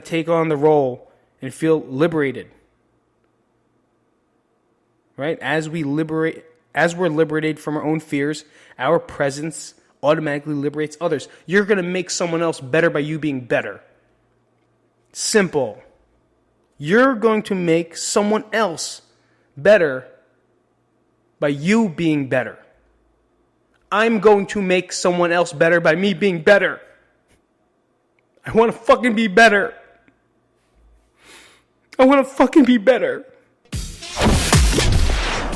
take on the role and feel liberated. Right? As we're liberated from our own fears, our presence automatically liberates others. You're going to make someone else better by you being better. Simple. You're going to make someone else better by you being better. I'm going to make someone else better by me being better. I want to fucking be better. I want to fucking be better.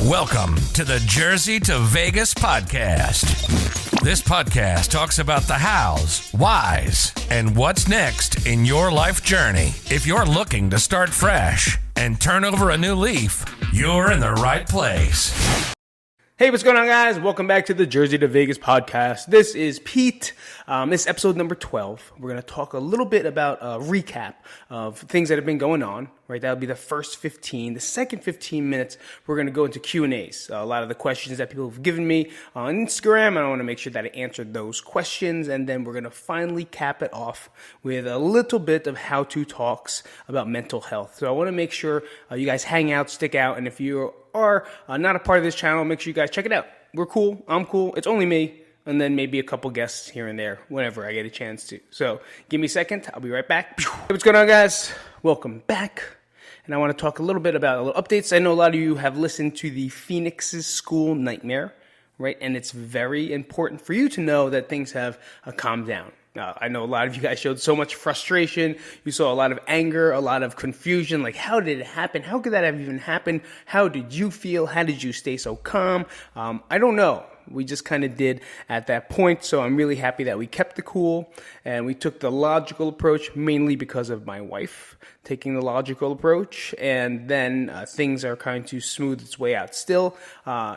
Welcome to the Jersey to Vegas podcast. This podcast talks about the hows, whys, and what's next in your life journey. If you're looking to start fresh and turn over a new leaf, you're in the right place. Hey, what's going on, guys? Welcome back to the Jersey to Vegas podcast. This is Pete. This is episode number 12. We're going to talk a little bit about a recap of things that have been going on, right? That'll be the first 15. The second 15 minutes, we're going to go into Q&As. A lot of the questions that people have given me on Instagram, I want to make sure that I answered those questions, and then we're going to finally cap it off with a little bit of how-to talks about mental health. So I want to make sure you guys hang out, stick out, and if you are not a part of this channel, make sure you guys check it out. We're cool. I'm cool. It's only me. And then maybe a couple guests here and there whenever I get a chance to. So give me a second. I'll be right back. Hey, what's going on, guys? Welcome back. And I want to talk a little bit about a little updates. I know a lot of you have listened to the Phoenix's School Nightmare, right? And it's very important for you to know that things have calmed down. I know a lot of you guys showed so much frustration. You saw a lot of anger, a lot of confusion. Like, how did it happen? How could that have even happened? How did you feel? How did you stay so calm? I don't know. We just kind of did at that point. So I'm really happy that we kept the cool and we took the logical approach, mainly because of my wife taking the logical approach. And then things are kind to smooth its way out. Still,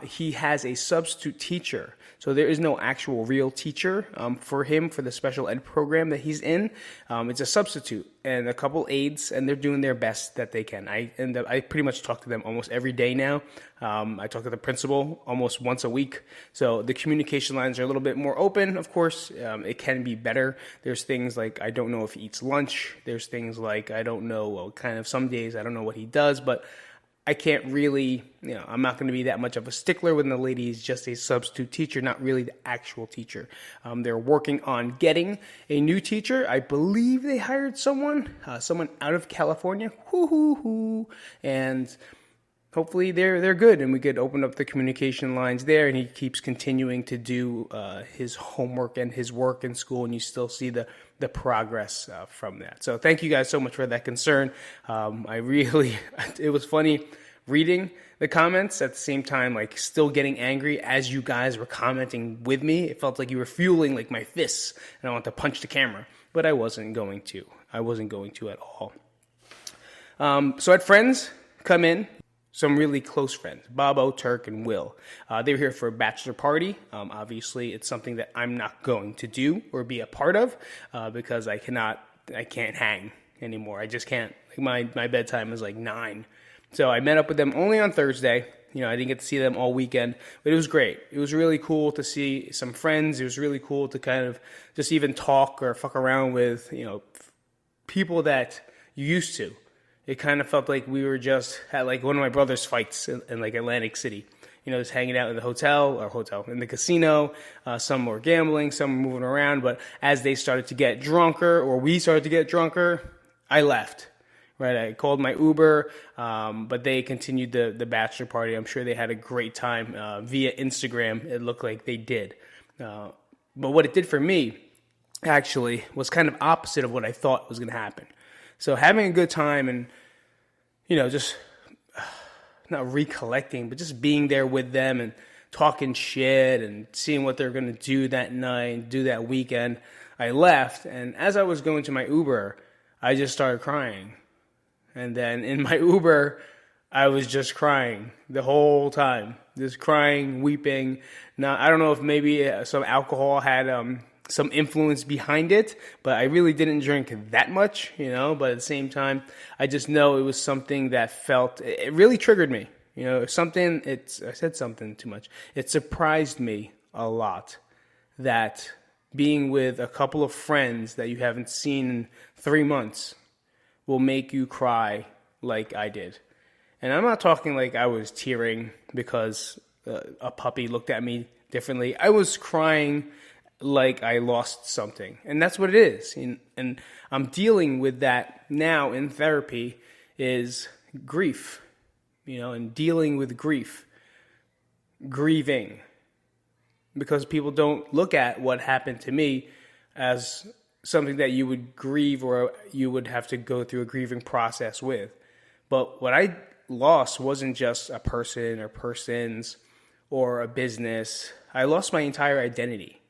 he has a substitute teacher. So there is no actual real teacher for him for the special ed program that he's in. It's a substitute and a couple aides, and they're doing their best that they can. I pretty much talk to them almost every day now. I talk to the principal almost once a week. So the communication lines are a little bit more open, of course. It can be better. There's things like I don't know if he eats lunch. There's things like I don't know, well, kind of some days I don't know what he does, but I can't really, I'm not going to be that much of a stickler when the lady is just a substitute teacher, not really the actual teacher. They're working on getting a new teacher. I believe they hired someone out of California. And hopefully they're good and we could open up the communication lines there, and he keeps continuing to do his homework and his work in school, and you still see the progress from that. So thank you guys so much for that concern. It was funny reading the comments at the same time, like still getting angry as you guys were commenting with me. It felt like you were fueling like my fists and I want to punch the camera, but I wasn't going to. I wasn't going to at all. So I had friends come in. Some really close friends, Bobo, Turk, and Will. They were here for a bachelor party. Obviously, it's something that I'm not going to do or be a part of because I can't hang anymore. I just can't. Like my bedtime is like 9. So I met up with them only on Thursday. I didn't get to see them all weekend, but it was great. It was really cool to see some friends. It was really cool to kind of just even talk or fuck around with, people that you used to. It kind of felt like we were just at like one of my brother's fights in like Atlantic City. Just hanging out in the in the casino. Some were gambling, some were moving around. But as they started to get drunker, or we started to get drunker, I left. Right, I called my Uber, but they continued the bachelor party. I'm sure they had a great time via Instagram. It looked like they did. But what it did for me, actually, was kind of opposite of what I thought was going to happen. So having a good time and, just not recollecting, but just being there with them and talking shit and seeing what they're going to do that night, do that weekend, I left. And as I was going to my Uber, I just started crying. And then in my Uber, I was just crying the whole time. Just crying, weeping. Now, I don't know if maybe some alcohol had some influence behind it, but I really didn't drink that much, but at the same time, I just know it was something that it really triggered me, I said something too much. It surprised me a lot that being with a couple of friends that you haven't seen in 3 months, will make you cry like I did. And I'm not talking like I was tearing because a puppy looked at me differently. I was crying like I lost something. And that's what it is. And I'm dealing with that now in therapy is grief, and dealing with grief, grieving. Because people don't look at what happened to me as something that you would grieve or you would have to go through a grieving process with. But what I lost wasn't just a person or persons or a business. I lost my entire identity.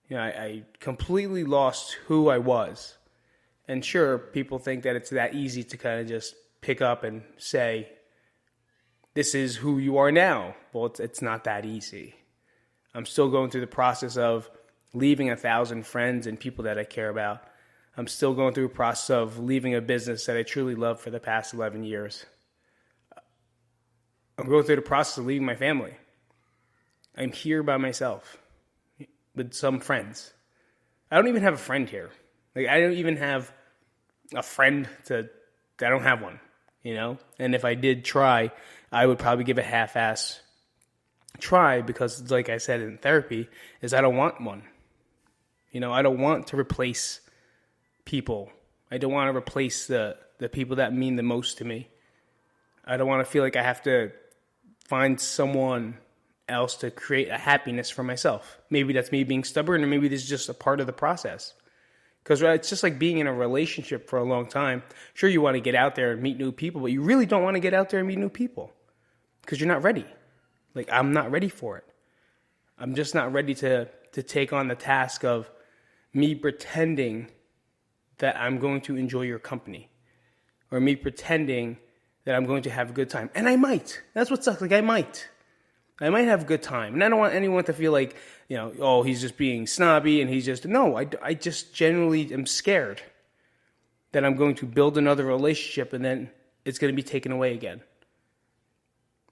I completely lost who I was. And sure, people think that it's that easy to kind of just pick up and say, this is who you are now. Well, it's not that easy. I'm still going through the process of leaving 1,000 friends and people that I care about. I'm still going through a process of leaving a business that I truly loved for the past 11 years. I'm going through the process of leaving my family. I'm here by myself with some friends. I don't even have a friend here. I don't even have a friend I don't have one, And if I did try, I would probably give a half-ass try because, like I said in therapy, is I don't want one. I don't want to replace people. I don't want to replace the people that mean the most to me. I don't want to feel like I have to find someone else to create a happiness for myself. Maybe that's me being stubborn, or maybe this is just a part of the process. Because it's just like being in a relationship for a long time. Sure, you want to get out there and meet new people, but you really don't want to get out there and meet new people because you're not ready. I'm not ready for it. I'm just not ready to take on the task of me pretending that I'm going to enjoy your company or me pretending that I'm going to have a good time. And I might. That's what sucks. I might have a good time. And I don't want anyone to feel like, oh, he's just being snobby and he's just, no, I just genuinely am scared that I'm going to build another relationship and then it's going to be taken away again.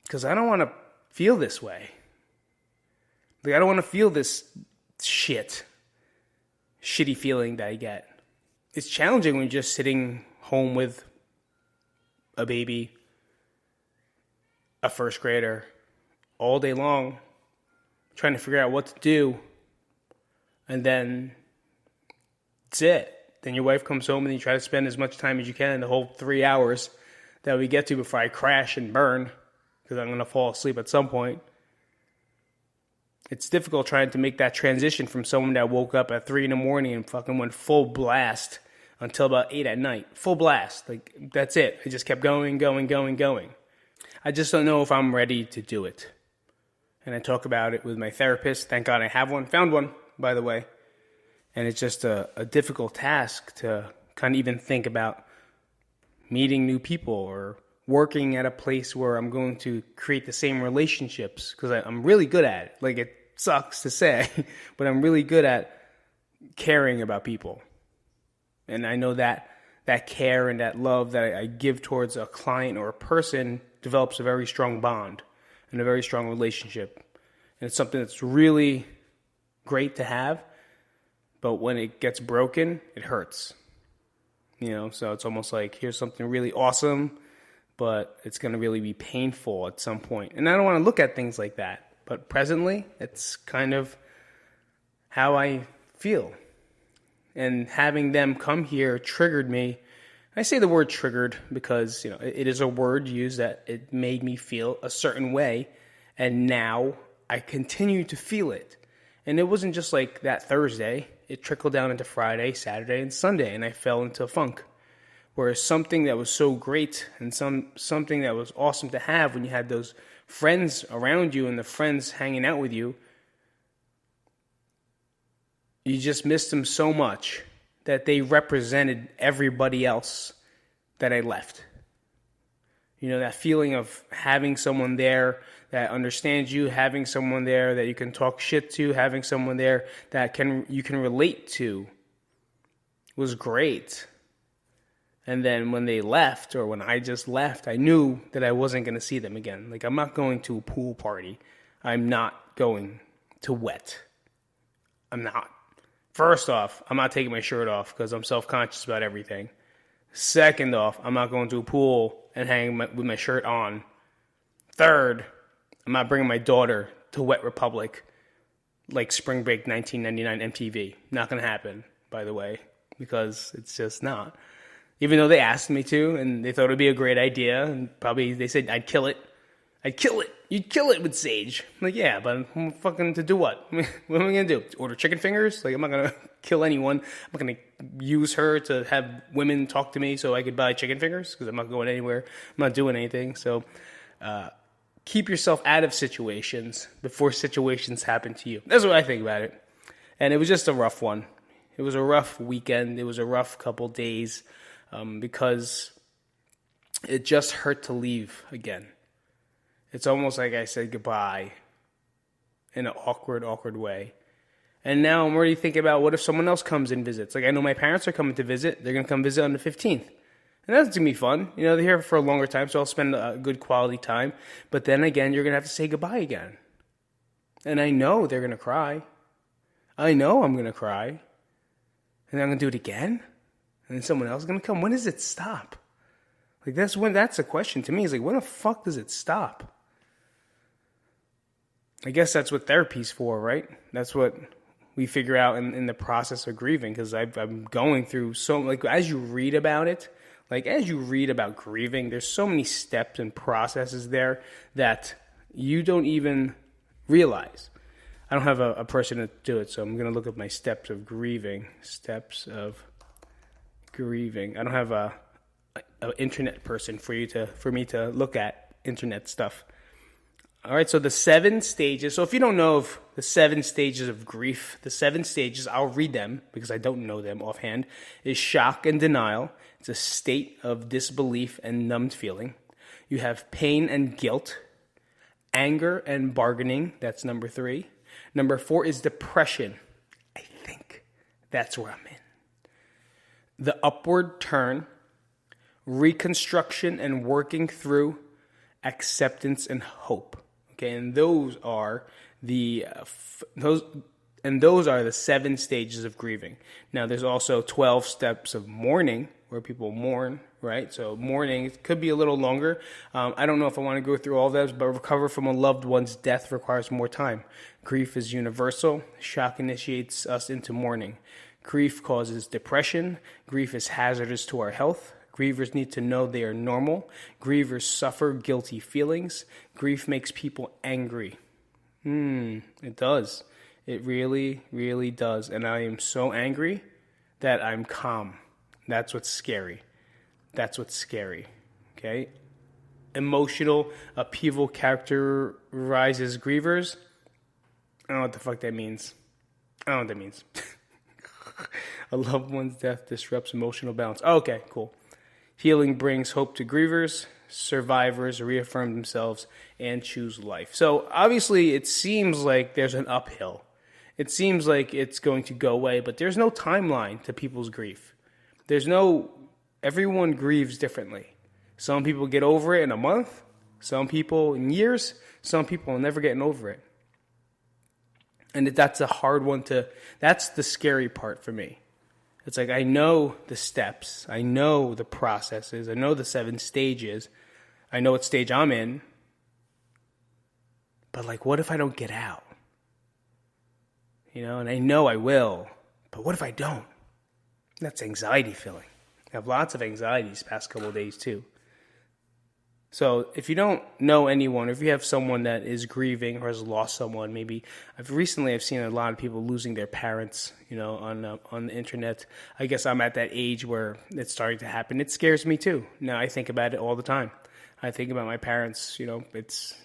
Because I don't want to feel this way. I don't want to feel this shitty feeling that I get. It's challenging when you're just sitting home with a baby, a first grader, all day long, trying to figure out what to do, and then that's it. Then your wife comes home and you try to spend as much time as you can in the whole 3 hours that we get to before I crash and burn, because I'm going to fall asleep at some point. It's difficult trying to make that transition from someone that woke up at 3 a.m. and fucking went full blast until about 8 p.m. Full blast. That's it. I just kept going. I just don't know if I'm ready to do it. And I talk about it with my therapist. Thank God I have one. Found one, by the way. And it's just a difficult task to kind of even think about meeting new people or working at a place where I'm going to create the same relationships, because I'm really good at it. It sucks to say, but I'm really good at caring about people. And I know that care and that love that I give towards a client or a person develops a very strong bond and a very strong relationship. And it's something that's really great to have, but when it gets broken, it hurts. So it's almost like here's something really awesome, but it's going to really be painful at some point. And I don't want to look at things like that. But presently, it's kind of how I feel. And having them come here triggered me. I say the word triggered because, it is a word used that it made me feel a certain way. And now I continue to feel it. And it wasn't just like that Thursday. It trickled down into Friday, Saturday, and Sunday. And I fell into a funk. Whereas something that was so great and something that was awesome to have when you had those friends around you and the friends hanging out with you, you just missed them so much that they represented everybody else that I left. That feeling of having someone there that understands you, having someone there that you can talk shit to, having someone there that you can relate to was great. And then when they left, or when I just left, I knew that I wasn't going to see them again. I'm not going to a pool party. I'm not going to wet. I'm not. First off, I'm not taking my shirt off because I'm self-conscious about everything. Second off, I'm not going to a pool and hang with my shirt on. Third, I'm not bringing my daughter to Wet Republic like Spring Break 1999 MTV. Not going to happen, by the way, because it's just not. Even though they asked me to, and they thought it would be a great idea, and probably they said I'd kill it. I'd kill it. You'd kill it with Sage. I'm like, yeah, but I'm fucking to do what? What am I going to do? Order chicken fingers? Like, I'm not going to kill anyone. I'm not going to use her to have women talk to me so I could buy chicken fingers because I'm not going anywhere. I'm not doing anything. So keep yourself out of situations before situations happen to you. That's what I think about it. And it was just a rough one. It was a rough weekend. It was a rough couple days because it just hurt to leave again. It's almost like I said goodbye in an awkward way. And now I'm already thinking about what if someone else comes and visits. Like I know my parents are coming to visit. They're going to come visit on the 15th. And that's going to be fun. You know, they're here for a longer time, so I'll spend a good quality time. But then again, you're going to have to say goodbye again. And I know they're going to cry. I know I'm going to cry. And I'm going to do it again? And then someone else is going to come? When does it stop? Like that's the question to me. Is like, when the fuck does it stop? I guess that's what therapy's for, right? That's what we figure out in the process of grieving, because I'm going through so, like, as you read about it, like, as you read about grieving, there's so many steps and processes there that you don't even realize. I don't have a person to do it, so I'm going to look up my steps of grieving. Steps of grieving. I don't have an internet person for me to look at internet stuff. All right, so the 7 stages. So if you don't know of the 7 stages of grief, the 7 stages, I'll read them because I don't know them offhand, is shock and denial. It's a state of disbelief and numbed feeling. You have pain and guilt, anger and bargaining. That's number 3. Number 4 is depression. I think that's where I'm in. The upward turn, reconstruction and working through, acceptance and hope. Okay, and those are the 7 stages of grieving. Now, there's also 12 steps of mourning, where people mourn, right? So mourning could be a little longer. I don't know if I want to go through all those, but recover from a loved one's death requires more time. Grief is universal. Shock initiates us into mourning. Grief causes depression. Grief is hazardous to our health. Grievers need to know they are normal. Grievers suffer guilty feelings. Grief makes people angry. It does. It really, really does. And I am so angry that I'm calm. That's what's scary. That's what's scary. Okay? Emotional upheaval characterizes grievers. I don't know what the fuck that means. I don't know what that means. A loved one's death disrupts emotional balance. Okay, cool. Healing brings hope to grievers. Survivors reaffirm themselves and choose life. So obviously it seems like there's an uphill. It seems like it's going to go away, but there's no timeline to people's grief. Everyone grieves differently. Some people get over it in a month. Some people in years. Some people are never getting over it. And that's a hard one that's the scary part for me. It's like, I know the steps. I know the processes. I know the 7 stages. I know what stage I'm in. But like, what if I don't get out? You know, and I know I will. But what if I don't? That's anxiety feeling. I have lots of anxiety these past couple of days too. So if you don't know anyone, or if you have someone that is grieving or has lost someone, maybe I've seen a lot of people losing their parents, you know, on the internet. I guess I'm at that age where it's starting to happen. It scares me too. Now I think about it all the time. I think about my parents. It's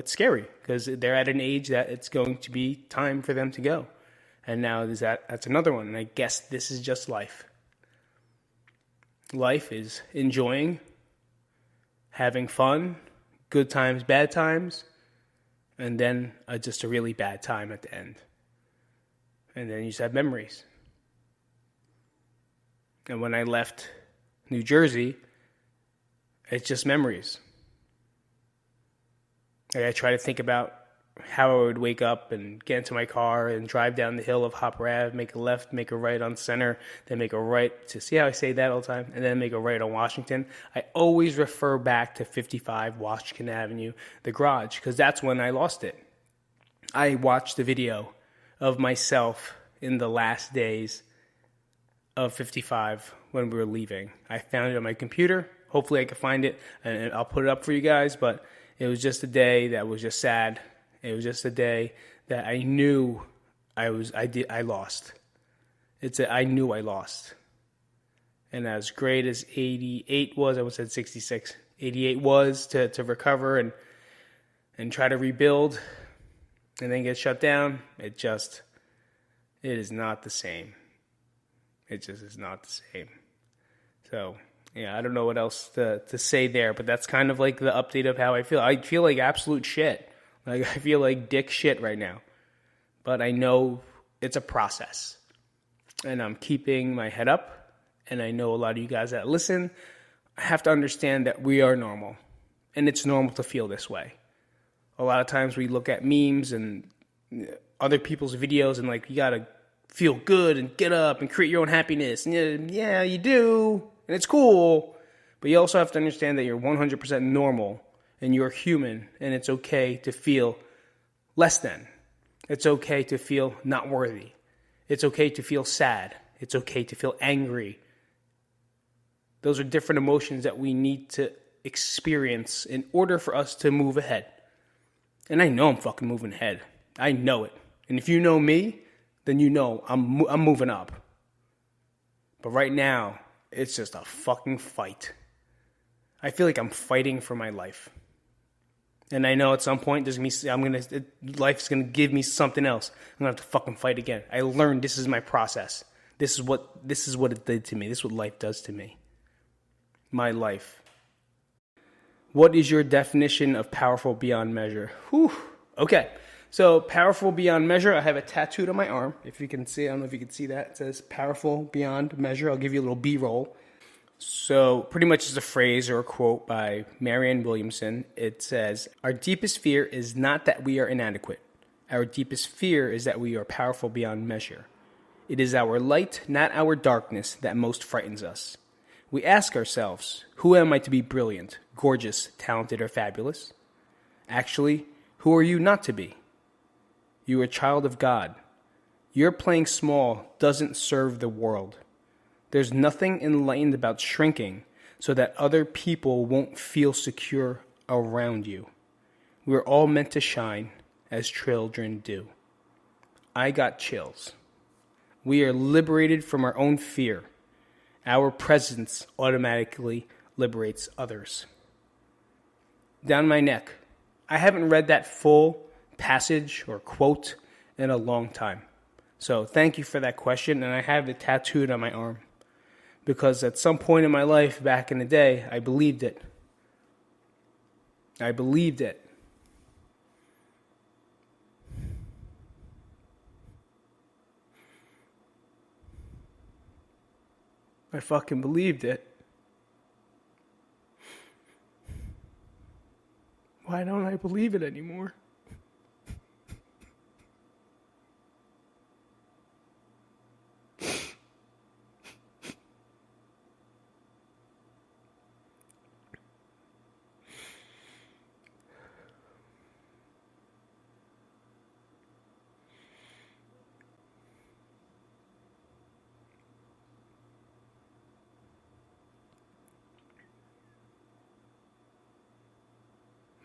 scary because they're at an age that it's going to be time for them to go, and now that's another one. And I guess this is just life. Life is enjoying. Having fun, good times, bad times, and then just a really bad time at the end. And then you just have memories. And when I left New Jersey, it's just memories. Like I try to think about how I would wake up and get into my car and drive down the hill of Hopper Ave, make a left, make a right on Center, then make a right to, see how I say that all the time, and then make a right on Washington. I always refer back to 55 Washington Avenue, the garage, because that's when I lost it. I watched the video of myself in the last days of 55 when we were leaving. I found it on my computer. Hopefully I can find it and I'll put it up for you guys, but it was just a day that was just sad. It was just a day that I knew I lost. I knew I lost. And as great as 88 was, I almost said 66, 88 was to recover and try to rebuild and then get shut down, it is not the same. It just is not the same. So, yeah, I don't know what else to say there, but that's kind of like the update of how I feel. I feel like absolute shit. Like, I feel like dick shit right now. But I know it's a process. And I'm keeping my head up. And I know a lot of you guys that listen have to understand that we are normal. And it's normal to feel this way. A lot of times we look at memes and other people's videos and like, you got to feel good and get up and create your own happiness. And yeah, you do. And it's cool. But you also have to understand that you're 100% normal. And you're human, and it's okay to feel less than. It's okay to feel not worthy. It's okay to feel sad. It's okay to feel angry. Those are different emotions that we need to experience in order for us to move ahead. And I know I'm fucking moving ahead. I know it. And if you know me, then you know I'm moving up. But right now, it's just a fucking fight. I feel like I'm fighting for my life. And I know at some point life's gonna give me something else. I'm gonna have to fucking fight again. I learned this is my process. This is what it did to me. This is what life does to me. My life. What is your definition of powerful beyond measure? Whew. Okay. So powerful beyond measure. I have it tattooed on my arm. If you can see, I don't know if you can see that. It says powerful beyond measure. I'll give you a little B-roll. So pretty much it's a phrase or a quote by Marianne Williamson. It says, "Our deepest fear is not that we are inadequate. Our deepest fear is that we are powerful beyond measure. It is our light, not our darkness, that most frightens us. We ask ourselves, who am I to be brilliant, gorgeous, talented, or fabulous? Actually, who are you not to be? You are a child of God. Your playing small doesn't serve the world. There's nothing enlightened about shrinking so that other people won't feel secure around you. We're all meant to shine as children do." I got chills. We are liberated from our own fear. Our presence automatically liberates others. Down my neck. I haven't read that full passage or quote in a long time. So thank you for that question, and I have it tattooed on my arm. Because at some point in my life back in the day, I believed it. I believed it. I fucking believed it. Why don't I believe it anymore?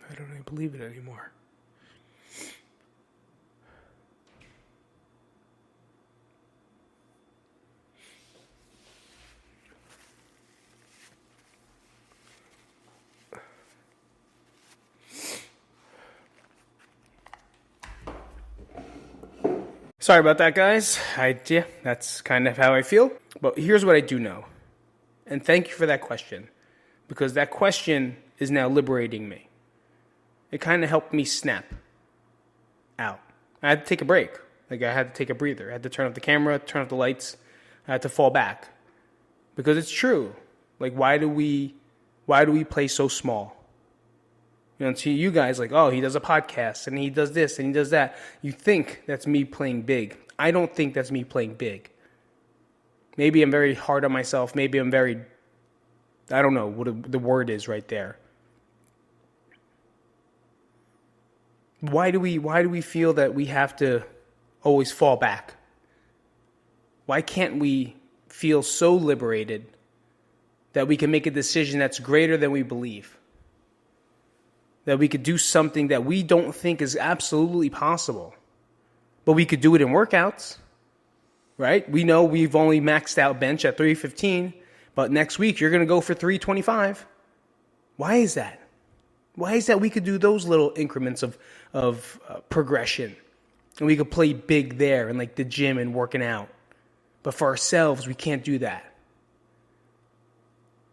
Why don't I believe it anymore? Sorry about that, guys. That's kind of how I feel. But here's what I do know. And thank you for that question. Because that question is now liberating me. It kind of helped me snap out. I had to take a break. Like, I had to take a breather. I had to turn off the camera, turn off the lights. I had to fall back. Because it's true. Like, why do we play so small? To you guys, like, oh, he does a podcast and he does this and he does that. You think that's me playing big. I don't think that's me playing big. Maybe I'm very hard on myself. Maybe I'm very, I don't know what the word is right there. Why do we feel that we have to always fall back? Why can't we feel so liberated that we can make a decision that's greater than we believe? That we could do something that we don't think is absolutely possible. But we could do it in workouts, right? We know we've only maxed out bench at 315, but next week you're going to go for 325. Why is that? Why is that we could do those little increments of progression? And we could play big there in like the gym and working out. But for ourselves, we can't do that.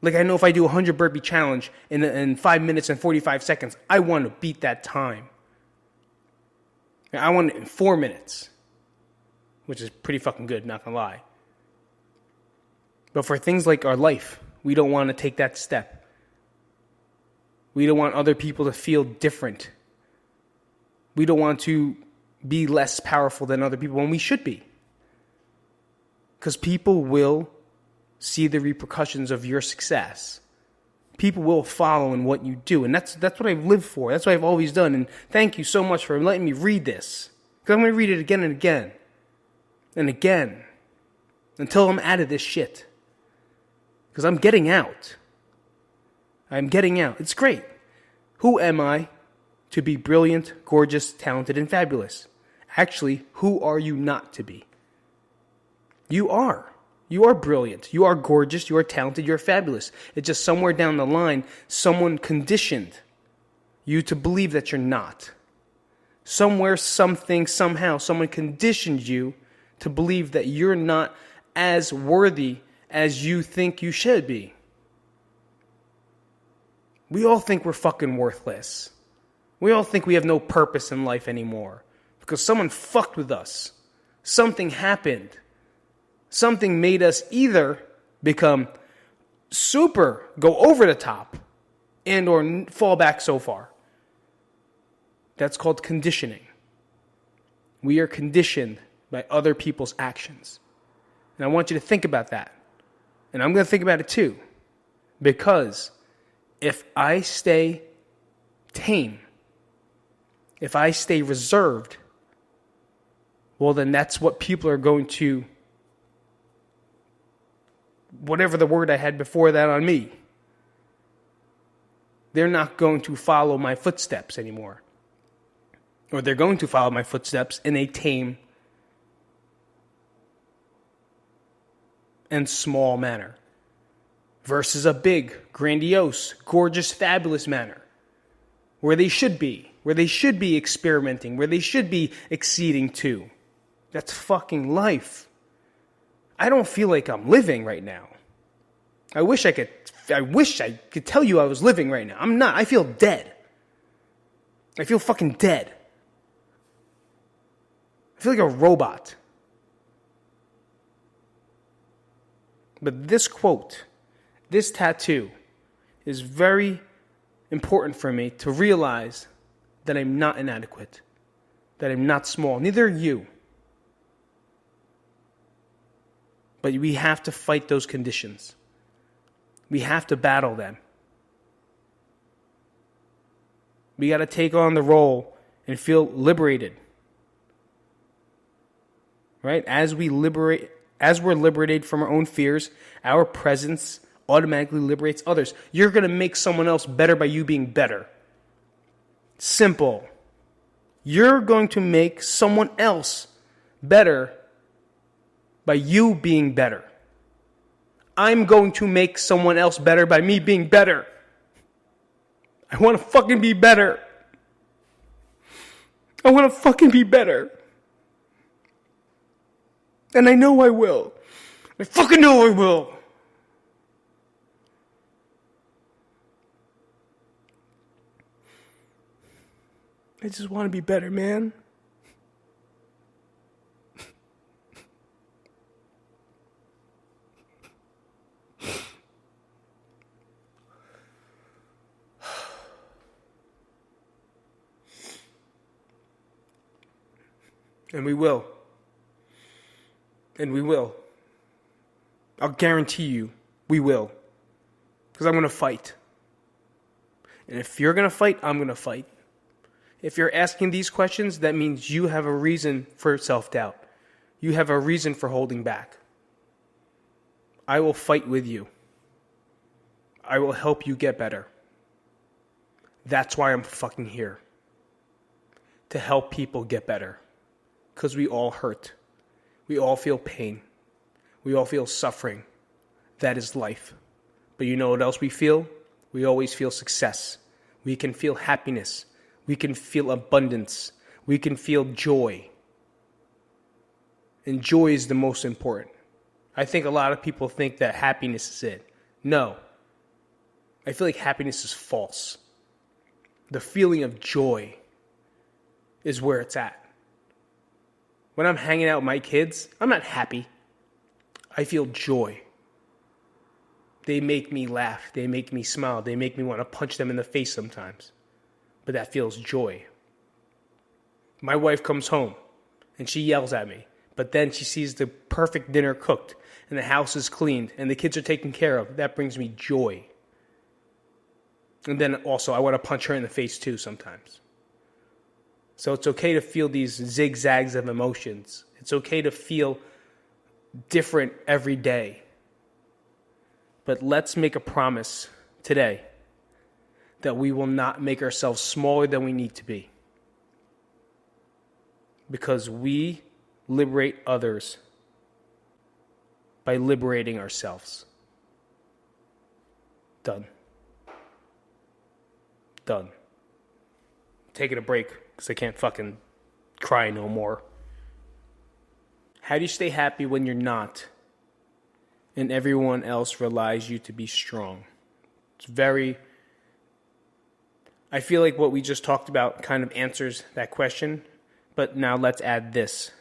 Like, I know if I do a 100 burpee challenge in 5 minutes and 45 seconds, I want to beat that time. I want it in 4 minutes, which is pretty fucking good, not gonna lie. But for things like our life, we don't want to take that step. We don't want other people to feel different. We don't want to be less powerful than other people when we should be. Because people will see the repercussions of your success. People will follow in what you do. And that's what I've lived for. That's what I've always done. And thank you so much for letting me read this. Because I'm going to read it again and again. And again. Until I'm out of this shit. Because I'm getting out. I'm getting out. It's great. Who am I to be brilliant, gorgeous, talented, and fabulous? Actually, who are you not to be? You are. You are brilliant. You are gorgeous. You are talented. You are fabulous. It's just somewhere down the line, someone conditioned you to believe that you're not. Somewhere, something, somehow, someone conditioned you to believe that you're not as worthy as you think you should be. We all think we're fucking worthless. We all think we have no purpose in life anymore because someone fucked with us. Something happened. Something made us either become go over the top, and or fall back so far. That's called conditioning. We are conditioned by other people's actions. And I want you to think about that. And I'm going to think about it too. Because if I stay tame, if I stay reserved, well, then that's what people are going to, whatever the word I had before that on me, they're not going to follow my footsteps anymore. Or they're going to follow my footsteps in a tame and small manner versus a big, grandiose, gorgeous, fabulous manner where they should be experimenting, where they should be exceeding to. That's fucking life. I don't feel like I'm living right now. I wish I could tell you I was living right now. I'm not. I feel dead. I feel fucking dead. I feel like a robot. But this quote, this tattoo, is very important for me to realize that I'm not inadequate, that I'm not small. Neither are you. But we have to fight those conditions. We have to battle them. We got to take on the role and feel liberated. Right? As we're liberated from our own fears, our presence automatically liberates others. You're going to make someone else better by you being better. Simple. You're going to make someone else better by you being better. I'm going to make someone else better by me being better. I want to fucking be better. I want to fucking be better. And I know I will. I fucking know I will. I just want to be better, man. And we will. And we will. I'll guarantee you, we will. Because I'm going to fight. And if you're going to fight, I'm going to fight. If you're asking these questions, that means you have a reason for self-doubt. You have a reason for holding back. I will fight with you. I will help you get better. That's why I'm fucking here. To help people get better. Because we all hurt. We all feel pain. We all feel suffering. That is life. But you know what else we feel? We always feel success. We can feel happiness. We can feel abundance. We can feel joy. And joy is the most important. I think a lot of people think that happiness is it. No. I feel like happiness is false. The feeling of joy is where it's at. When I'm hanging out with my kids, I'm not happy. I feel joy. They make me laugh. They make me smile. They make me want to punch them in the face sometimes. But that feels joy. My wife comes home and she yells at me. But then she sees the perfect dinner cooked and the house is cleaned and the kids are taken care of. That brings me joy. And then also I want to punch her in the face too sometimes. So it's okay to feel these zigzags of emotions. It's okay to feel different every day. But let's make a promise today that we will not make ourselves smaller than we need to be. Because we liberate others by liberating ourselves. Done. Done. Taking a break because I can't fucking cry no more. How do you stay happy when you're not and everyone else relies you to be strong? It's very... I feel like what we just talked about kind of answers that question, but now let's add this.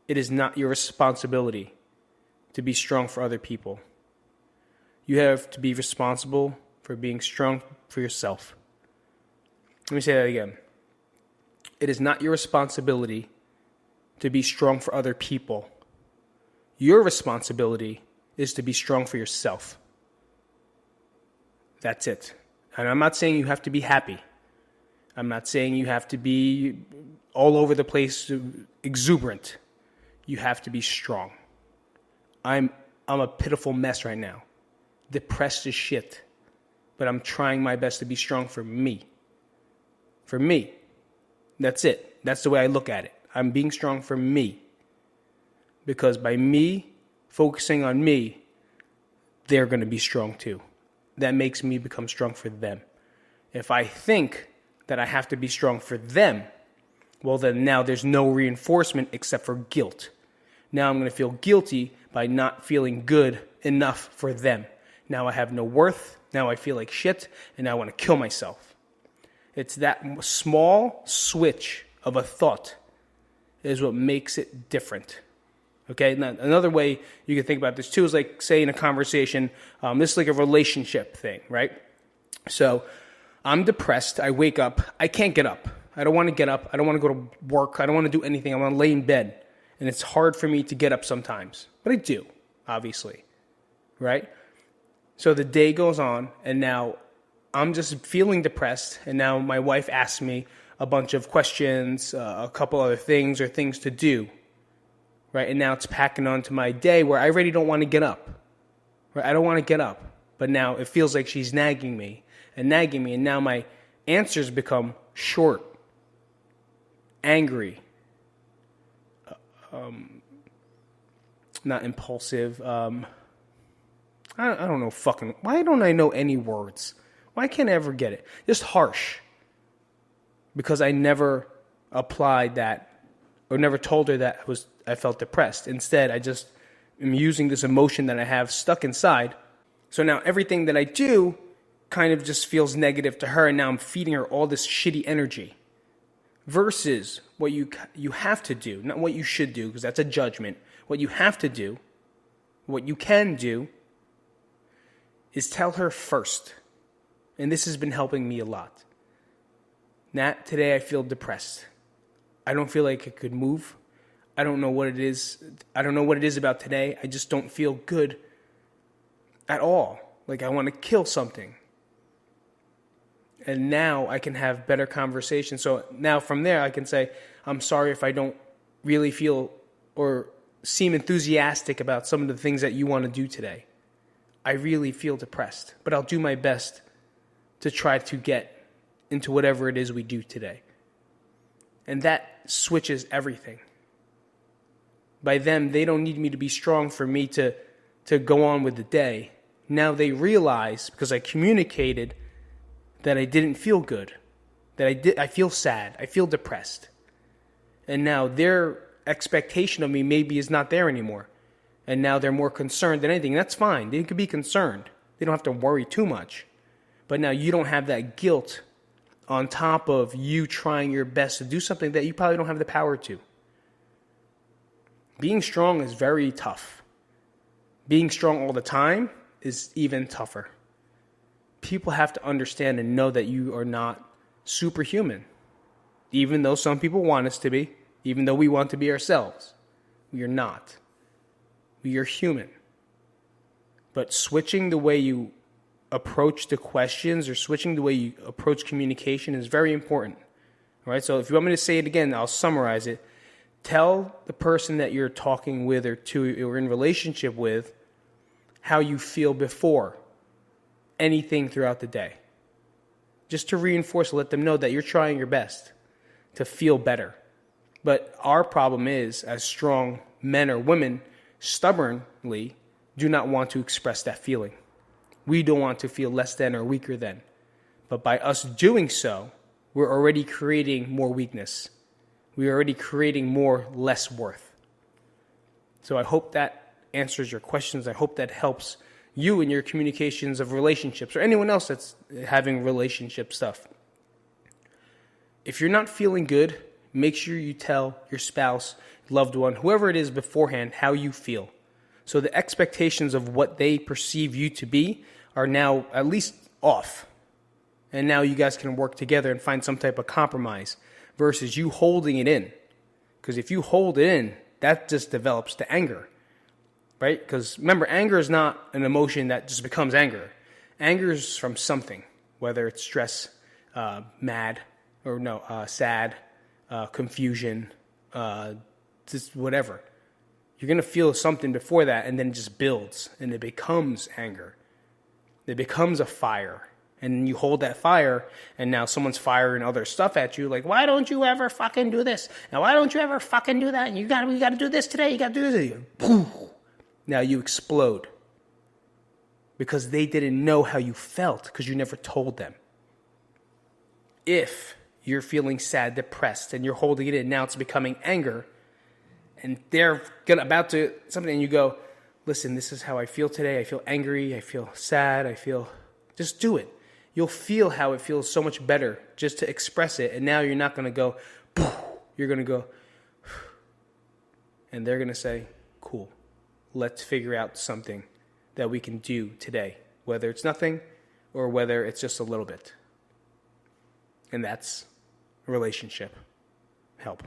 It is not your responsibility to be strong for other people. You have to be responsible for being strong for yourself. Let me say that again. It is not your responsibility to be strong for other people. Your responsibility is to be strong for yourself. That's it. And I'm not saying you have to be happy. I'm not saying you have to be all over the place, exuberant. You have to be strong. I'm a pitiful mess right now. Depressed as shit. But I'm trying my best to be strong for me. For me. That's it. That's the way I look at it. I'm being strong for me. Because by me focusing on me, they're going to be strong too. That makes me become strong for them. If I think that I have to be strong for them, well then now there's no reinforcement except for guilt. Now I'm going to feel guilty by not feeling good enough for them. Now I have no worth. Now I feel like shit and now I want to kill myself. It's that small switch of a thought is what makes it different. Okay, now, another way you can think about this too is like, say in a conversation, this is like a relationship thing, right? So I'm depressed. I wake up. I can't get up. I don't want to get up. I don't want to go to work. I don't want to do anything. I want to lay in bed. And it's hard for me to get up sometimes. But I do, obviously, right? So the day goes on, and now I'm just feeling depressed. And now my wife asks me a bunch of questions, a couple other things or things to do. Right, and now it's packing on to my day where I already don't want to get up. Right, I don't want to get up. But now it feels like she's nagging me. And now my answers become short, angry, not impulsive. I don't know fucking... Why don't I know any words? Why can't I ever get it? Just harsh. Because I never applied that or never told her that I felt depressed. Instead, I just am using this emotion that I have stuck inside. So now everything that I do kind of just feels negative to her, and now I'm feeding her all this shitty energy. Versus what you have to do, not what you should do, because that's a judgment. What you have to do, what you can do, is tell her first. And this has been helping me a lot. Nat, today I feel depressed. I don't feel like I could move. I don't know what it is. I don't know what it is about today. I just don't feel good at all. Like I want to kill something. And now I can have better conversations. So now from there, I can say, I'm sorry if I don't really feel or seem enthusiastic about some of the things that you want to do today. I really feel depressed, but I'll do my best to try to get into whatever it is we do today. And that switches everything. By them, they don't need me to be strong for me to go on with the day. Now they realize, because I communicated, that I didn't feel good, that I feel sad, I feel depressed. And now their expectation of me maybe is not there anymore. And now they're more concerned than anything. That's fine. They could be concerned. They don't have to worry too much. But now you don't have that guilt on top of you trying your best to do something that you probably don't have the power to. Being strong is very tough. Being strong all the time is even tougher. People have to understand and know that you are not superhuman. Even though some people want us to be, even though we want to be ourselves, we are not. We are human. But switching the way you approach the questions or switching the way you approach communication is very important. All right, so if you want me to say it again, I'll summarize it. Tell the person that you're talking with or in relationship with how you feel before anything throughout the day. Just to reinforce, let them know that you're trying your best to feel better. But our problem is, as strong men or women, stubbornly do not want to express that feeling. We don't want to feel less than or weaker than. But by us doing so, we're already creating more weakness. We're already creating more less worth. So I hope that answers your questions. I hope that helps you in your communications of relationships or anyone else that's having relationship stuff. If you're not feeling good, make sure you tell your spouse, loved one, whoever it is beforehand, how you feel. So the expectations of what they perceive you to be are now at least off. And now you guys can work together and find some type of compromise versus you holding it in. Because if you hold it in, that just develops to anger. Right? Because remember, anger is not an emotion that just becomes anger. Anger is from something, whether it's stress, sad, confusion, just whatever. You're going to feel something before that, and then it just builds, and it becomes anger. It becomes a fire. And you hold that fire, and now someone's firing other stuff at you, like, why don't you ever fucking do this? And why don't you ever fucking do that? And we got to do this today. You got to do this. Boom. Now you explode because they didn't know how you felt because you never told them. If you're feeling sad, depressed, and you're holding it in, now it's becoming anger, and they're about to something, and you go, listen, this is how I feel today. I feel angry. I feel sad. Just do it. You'll feel how it feels so much better just to express it, and now you're not going to go, poof. You're going to go, and they're going to say, cool. Let's figure out something that we can do today, whether it's nothing or whether it's just a little bit. And that's a relationship help.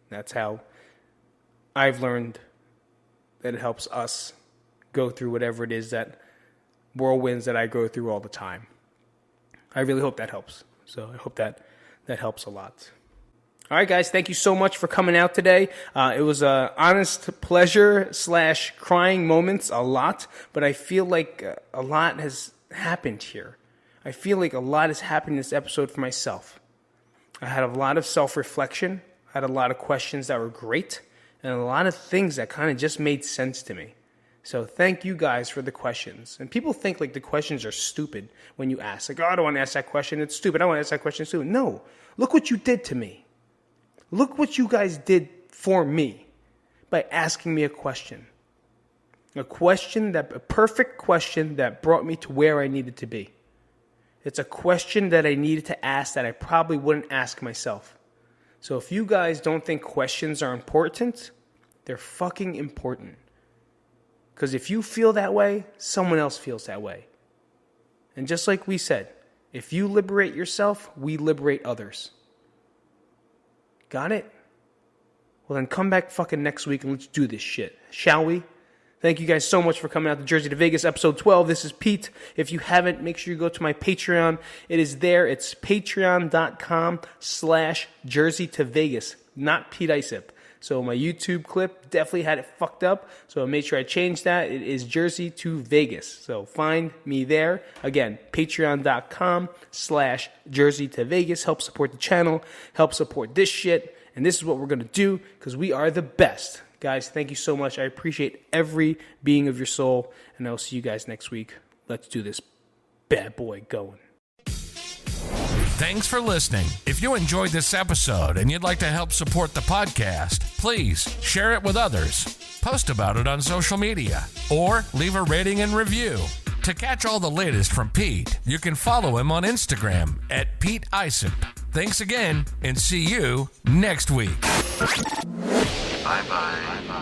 That's how I've learned that it helps us go through whatever it is that whirlwinds that I go through all the time. I really hope that helps. So I hope that helps a lot. All right, guys, thank you so much for coming out today. It was an honest pleasure / crying moments, a lot, but I feel like a lot has happened here. I feel like a lot has happened in this episode for myself. I had a lot of self-reflection. I had a lot of questions that were great, and a lot of things that kind of just made sense to me. So thank you guys for the questions. And people think like the questions are stupid when you ask. Like, oh, I don't want to ask that question. It's stupid. I want to ask that question. It's stupid. No, look what you did to me. Look what you guys did for me by asking me a question. A perfect question that brought me to where I needed to be. It's a question that I needed to ask that I probably wouldn't ask myself. So if you guys don't think questions are important, they're fucking important. Because if you feel that way, someone else feels that way. And just like we said, if you liberate yourself, we liberate others. Got it? Well, then come back fucking next week and let's do this shit. Shall we? Thank you guys so much for coming out to Jersey to Vegas, episode 12. This is Pete. If you haven't, make sure you go to my Patreon. It is there. It's patreon.com/Jersey to Vegas, not Pete Isip. So my YouTube clip definitely had it fucked up. So I made sure I changed that. It is Jersey to Vegas. So find me there. Again, patreon.com/Jersey to Vegas. Help support the channel. Help support this shit. And this is what we're going to do because we are the best. Guys, thank you so much. I appreciate every being of your soul. And I'll see you guys next week. Let's do this bad boy going. Thanks for listening. If you enjoyed this episode and you'd like to help support the podcast, please share it with others, post about it on social media, or leave a rating and review. To catch all the latest from Pete, you can follow him on Instagram at Pete Isip. Thanks again, and see you next week. Bye-bye.